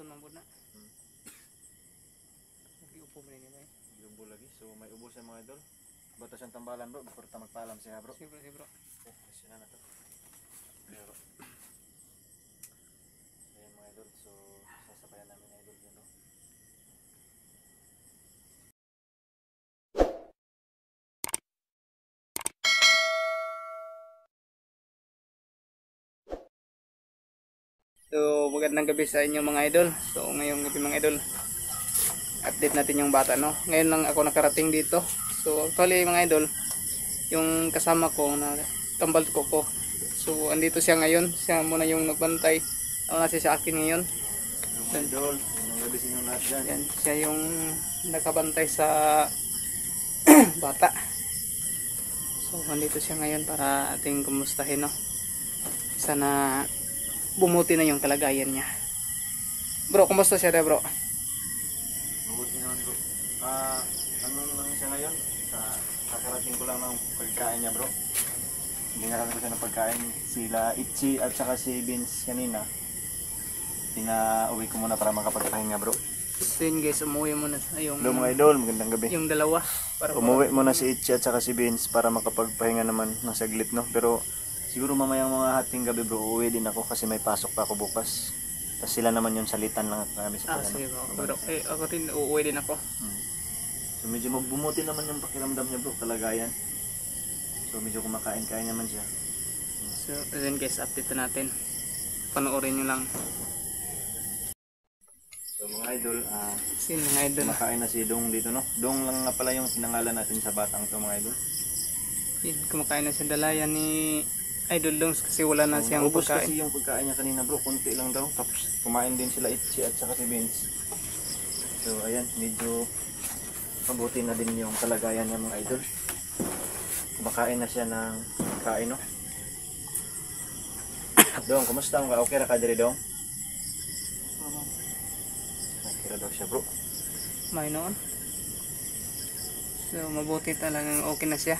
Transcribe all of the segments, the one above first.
Buton man na. Nag-iupo mo rin ba? Nag-iubo lagi. So may ubo siya mga idol. Bata siyang tambalan bro. Before ta magpaalam siya bro. Sige bro. Okay, kasi na to. Pero ayan mga idol. So sasabayan namin na idol yun no. So magandang gabi sa inyo mga idol. So ngayong gabi mga idol, update natin yung bata no. Ngayon lang ako nakarating dito. So actually mga idol, yung kasama ko na kambal ko. So andito siya ngayon. Siya muna yung nagbantay. Wala siya sa akin ngayon. Mga idol, magandang gabi sa inyong lahat dyan. Yan, siya yung nakabantay sa bata. So andito siya ngayon para ating kumustahin no. Sana bumuti na yung kalagayan niya. Bro, kumusta siya bro? Mabuti naman bro. Anong lang siya ngayon? Kakarating ko lang ng pagkain niya bro. Binaralan ko siya ng pagkain. Sila Itchy at saka si Vince kanina. Pinauwi ko muna para makapagpahinga bro. So yun guys, umuwi muna yung Hello mga idol, magandang gabi. yung dalawa. Para Umuwi muna si Itchy at saka si Vince para makapagpahinga naman ng saglit no. Pero siguro mamayang mga hating gabi bro, uuwi din ako kasi may pasok pa ako bukas. Tapos sila naman yung salitan lang kami sa pala. sige bro. Ako rin, uuwi din ako. So medyo magbumuti naman yung pakiramdam niya bro, kalagayan. So medyo kumakain-kain naman siya. So then guys, update natin. Panoorin nyo lang. So mga idol, Sino mga idol? kumakain na si Dong dito no. Dong lang nga pala yung pinangalan natin sa batang to mga idol. Yun, kumakain na siya dalayan ni Idol Dongs kasi wala na siyang Naubos pagkain. kasi yung pagkain niya kanina bro, konti lang daw. Tapos kumain din sila Itchy at saka si Vince. So ayan, medyo mabuti na din yung kalagayan niya mga idol. Kumakain na siya ng pagkain no. Dong, kumusta ka? Okay ra ka diri Dong? Okay ra daw siya bro. May noon. So mabuti talagang okay na siya.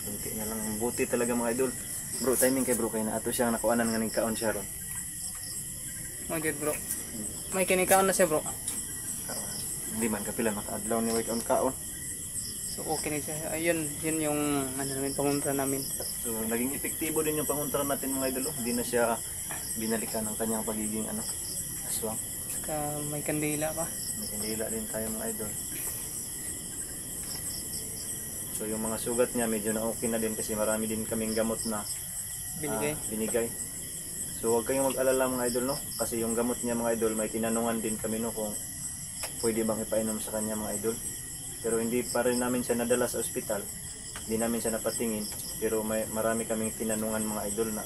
Kunti na lang, mabuti talaga mga idol. Bro, timing kay bro kay na ato siya nakuanan nga ning kaon siya ron. Mga bro. May kinikaon na siya bro. Kaon. Hindi man kapila makaadlaw ni way kaon. So okay na siya. Ayun, yun yung ano namin, pangunta namin. So naging epektibo din yung panguntra natin mga idol. Hindi na siya binalikan ng kanyang pagiging aswang. Saka may kandila pa. May kandila din tayo mga idol. So yung mga sugat niya medyo na okay na din kasi marami din kaming gamot na binigay. So huwag kayong mag-alala mga idol no. Kasi yung gamot niya mga idol, may tinanungan din kami no kung pwede bang ipainom sa kanya mga idol. Pero hindi pa rin namin siya nadala sa ospital. Hindi namin siya napatingin. Pero marami kaming tinanungan mga idol na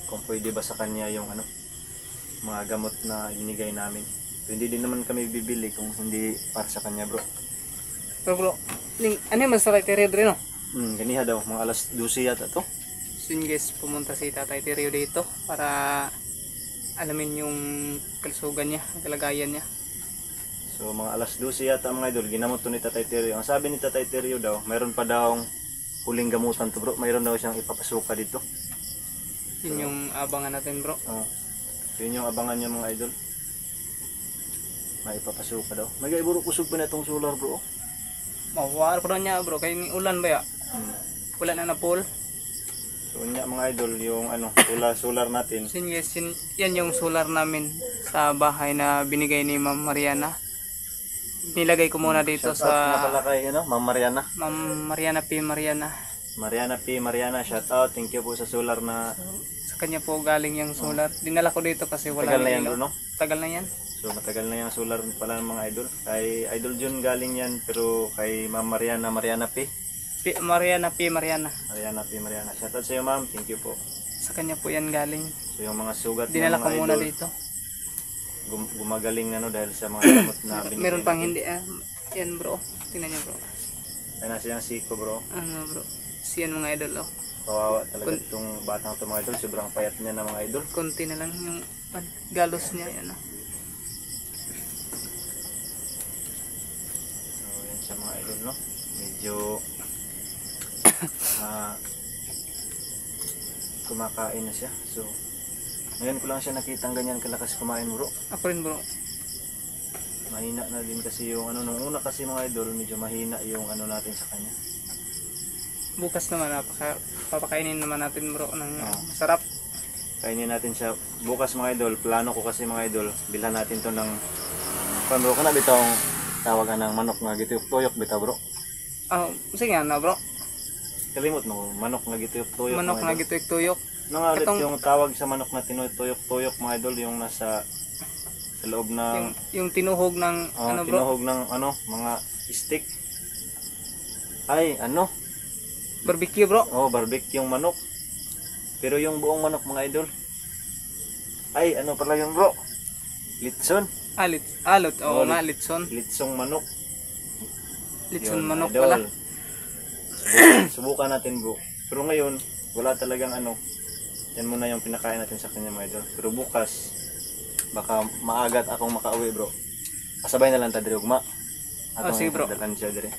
kung pwede ba sa kanya yung mga gamot na binigay namin. So, hindi din naman kami bibili kung hindi para sa kanya bro. Pero bro, ano yung masarap teriyo rin no? Ganiha daw, mga alas 12 yata to. So yun guys, pumunta si Tatay Teriyo dito para alamin yung kalusugan niya, kalagayan niya. So mga alas 12 yata mga idol, ginamot to ni Tatay Teriyo. Ang sabi ni Tatay Teriyo daw, mayroon pa daw huling gamutan to bro. Mayroon daw siyang ipapasuka dito. Yun yung abangan natin bro. Oh. Yun yung abangan niya mga idol. May ipapasuka daw. May gaiburo kusog pa na itong solar bro. Mawawala ko na niya bro, kaya ulan ba ya? Ulan na pool. So niya mga idol, yung solar natin. So yes, yan yung solar namin sa bahay na binigay ni Ma'am Mariana. Nilagay ko muna dito shout out sa nga pala kay Ma'am Mariana. Ma'am Mariana P. Mariana. Mariana P. Mariana, shout out. Thank you po sa solar na Sa kanya po galing yung solar. Dinala ko dito kasi wala tagal na yan bro no? Tagal na yan. So matagal na yung solar pala ng mga idol. Kay Idol Jun galing yan, pero kay Ma'am Mariana P. Mariana P. Mariana. Mariana P. Mariana. Shoutout sa iyo ma'am, thank you po. Sa kanya po yan galing. So yung mga sugat ng Dinala ko mga muna idol, dito. Gumagaling na no dahil sa mga gamot na binigay. Meron pang natin. hindi yan bro. Tingnan niyo bro. Ay nasa yung siko bro. Ano bro? Siyan mga idol oh. Kawawa talaga itong batang ito mga idol. Sobrang payat niya na mga idol. Konti na lang yung galos niya yan oh. Sa mga idol no, medyo kumakain na siya. So Ngayon ko lang siya nakitang ganyan kalakas kumain bro. Ako rin bro. Mahina na din kasi yung ano, nung una kasi mga idol, medyo mahina yung ano natin sa kanya. Bukas naman, papakainin naman natin bro ng Oo. masarap. Kainin natin siya bukas mga idol. Plano ko kasi mga idol, bilhan natin to ng bro, kana bitong tawagan ng manok nga gituyok-tuyok bitaw bro. Sige nga na bro. Kalimot mo, manok nga gituyok-tuyok. Manok mga na idol. gituyok-tuyok. Nangalit Katong- yung tawag sa manok na tinutuyok-tuyok mga idol, yung nasa sa loob ng Yung tinuhog ng ano bro? tinuhog ng ano, mga stick. Ay, ano? Barbecue bro. Oh, barbecue yung manok. Pero yung buong manok mga idol. Ay, ano pala yun bro? Litson. Alot. Oo Oh, nga, litson. Litsong manok. Litson Yun, manok idol. pala. Subukan natin bro. Pero ngayon, wala talagang ano. Yan muna yung pinakain natin sa kanya mga idol. Pero bukas, baka maagat akong makauwi bro. Kasabay na lang tadiri ugma. Sige, bro. Dalan siya dire.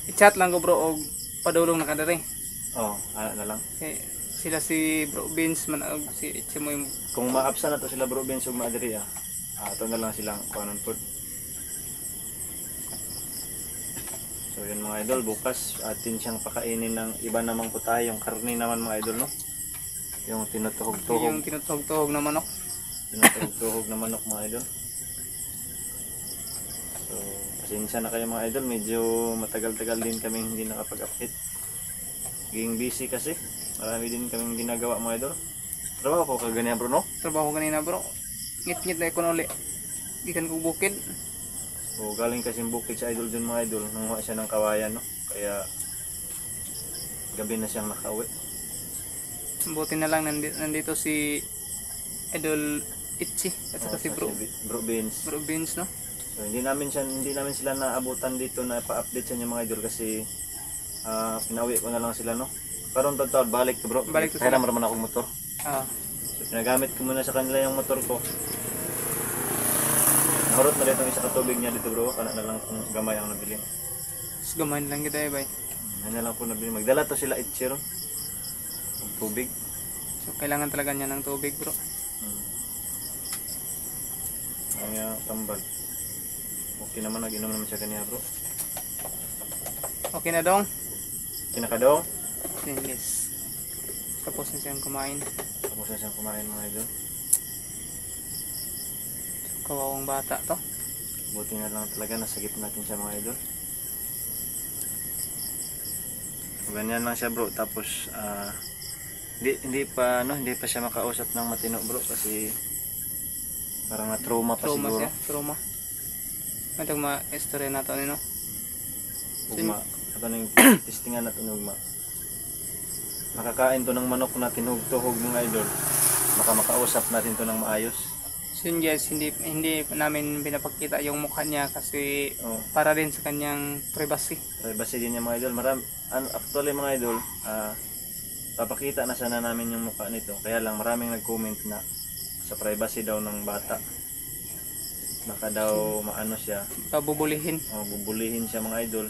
I-chat lang ko bro og padulong na kadari. Oh, ana na lang. Sila si Bro Vince man og si mo yung Kung maapsa na to sila bro Ben ug maadiri ato na lang silang kuanon pod. So yun mga idol, bukas atin siyang pakainin ng iba namang putahe, yung karne naman mga idol no. Yung tinutuhog-tuhog. tinutuhog-tuhog na manok. Tinutuhog-tuhog na manok mga idol. So pasensya na kayo mga idol, medyo matagal-tagal din kaming hindi nakapag-update. Ging busy kasi. Marami din kaming ginagawa mga idol. Trabaho ko kaganyan bro no? Trabaho kanina bro. Ngit-ngit na ikon uli. Gikan ko bukid. So galing kasi bukid sa idol dun mga idol. Nanguha siya ng kawayan no? Kaya gabi na siyang nakauwi. Buti na lang nandito si Idol Itchy at saka si Bro Bro Beans. Vince no. So hindi namin sila naabutan dito na pa-update sa inyo mga idol kasi pinauwi ko na lang sila no. Karon taon balik to bro. Balik to Kaya sila. naman akong motor. So pinagamit ko muna sa kanila yung motor ko. Nahurot na dito yung isa katubig niya dito bro. Kana na lang kung gamay ang nabili. Gamahin lang kita bay. Yan na lang po nabili. Magdala to sila itchero. Tubig. So kailangan talaga niya ng tubig bro. Kaya tambal. Okay naman, nag-inom naman siya kaniya bro. Okay na dong. Kinakadong. Yes. Tapos na siyang kumain. Tapos na siyang kumain mga idol. Kawawang bata to. Buti na lang talaga nasagip natin siya mga idol. Ganyan lang siya bro. Tapos hindi pa siya makausap ng matino bro kasi parang na-trauma pa Trauma siguro. siya. Trauma. Matag ma-istorya na to no. Ugma. Ito na yung testingan natin ugma. Makakain to ng manok na tinugtuhog mga idol. Baka makausap natin to ng maayos. So yun guys, hindi namin pinapakita yung mukha niya kasi Oh. para din sa kanyang privacy. Privacy din yung mga idol. Actually mga idol, papakita na sana namin yung mukha nito. Kaya lang maraming nag-comment na sa privacy daw ng bata. Baka daw maano siya, Pabubulihin. bubulihin siya mga idol.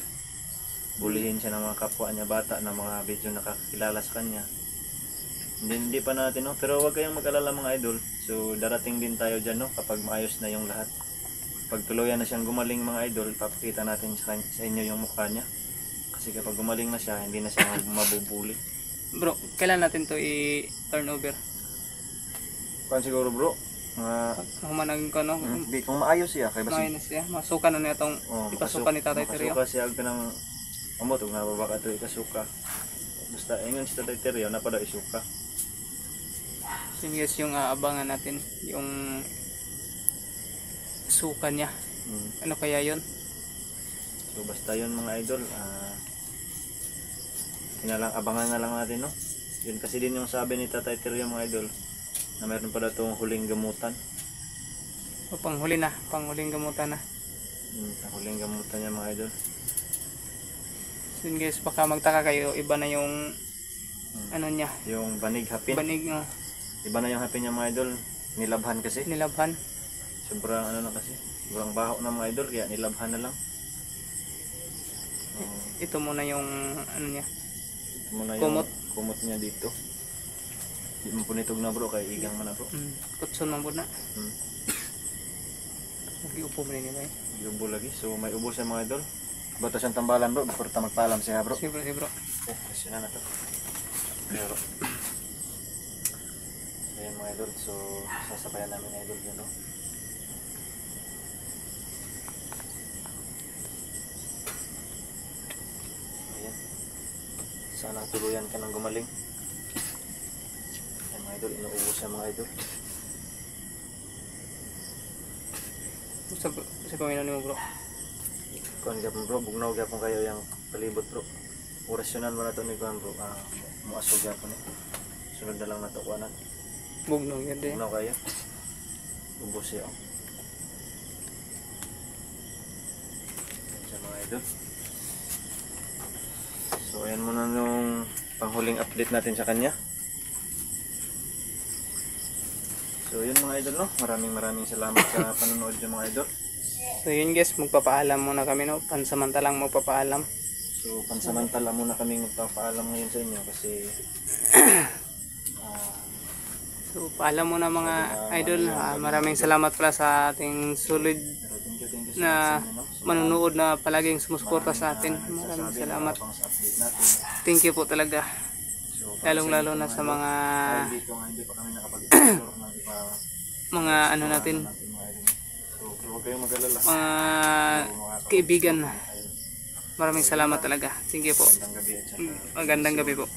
Bulihin siya ng mga kapwa niya bata na mga video nakakilala sa kanya. Hindi pa natin no, pero huwag kayong mag-alala mga idol. So darating din tayo dyan no, kapag maayos na yung lahat. Pag tuluyan na siyang gumaling mga idol, papakita natin sa inyo yung mukha niya. Kasi kapag gumaling na siya, hindi na siya mabubuli. Bro, kailan natin to i-turn over? Kung siguro bro, Humanag ko no. hindi kung maayos siya kay basi. Minus siya. Masukan na niya itong ipasukan ni Tatay Teryo. Makasuka siya agad ng amot ug nababa ka to ikasuka. Basta ingon si Tatay Teryo na pa daw isuka. So yun guys, yung aabangan natin yung suka niya. Ano kaya yun? So basta yun mga idol, abangan na lang natin no. Yun kasi din yung sabi ni Tatay Teryo mga idol, na mayroon pa daw itong huling gamutan. O panghuling gamutan na. Ang huling gamutan niya mga idol. So yun guys, baka magtaka kayo, iba na yung ano niya, Yung banig hapin. banig Iba na yung hapin niya mga idol. Nilabhan kasi. nilabhan. Sobrang ano na kasi. Sobrang baho na mga idol, kaya nilabhan na lang. Ito muna yung ano niya. Muna Kumot. yung kumot niya dito. Di mo punitog na bro, kay igang man na bro. Kutson man po na. Hmm. Mag-iupo mo rin ba eh. Yubo lagi. So may ubo siya mga idol. Bata siyang tambalan bro, before ta magpaalam siya bro. Sige bro. Kasi na to. Pero ayan mga idol, so sasabayan namin mga idol yun, no? Ayan. Sana tuluyan ka ng gumaling. Ayan mga idol, inuubos siya mga idol. Sa paminan mo bro. Kuhan gapon bro, bugnaw gapon kayo yung palibot bro. Orasyonan mo na ito ni Kuhan bro, muasog gapon eh. Sunod na lang na ito kuhanan. Bugnaw yan din. Bugnaw kayo. Ubos siya. Ayan siya mga idol. So ayan muna yung panghuling update natin sa kanya. So yun mga idol, no? Maraming salamat sa panonood yung mga idol. So yun guys, magpapaalam muna kami, no? Pansamantalang magpapaalam. So pansamantala muna kami magpapaalam ngayon sa inyo kasi so paalam muna mga idol. Maraming salamat pala sa ating solid na manunood na palaging sumusuporta sa atin. Maraming salamat. Thank you po talaga. Lalong lalo na sa mga mga ano natin, mga kaibigan. Maraming salamat talaga. Thank you po. Magandang gabi po.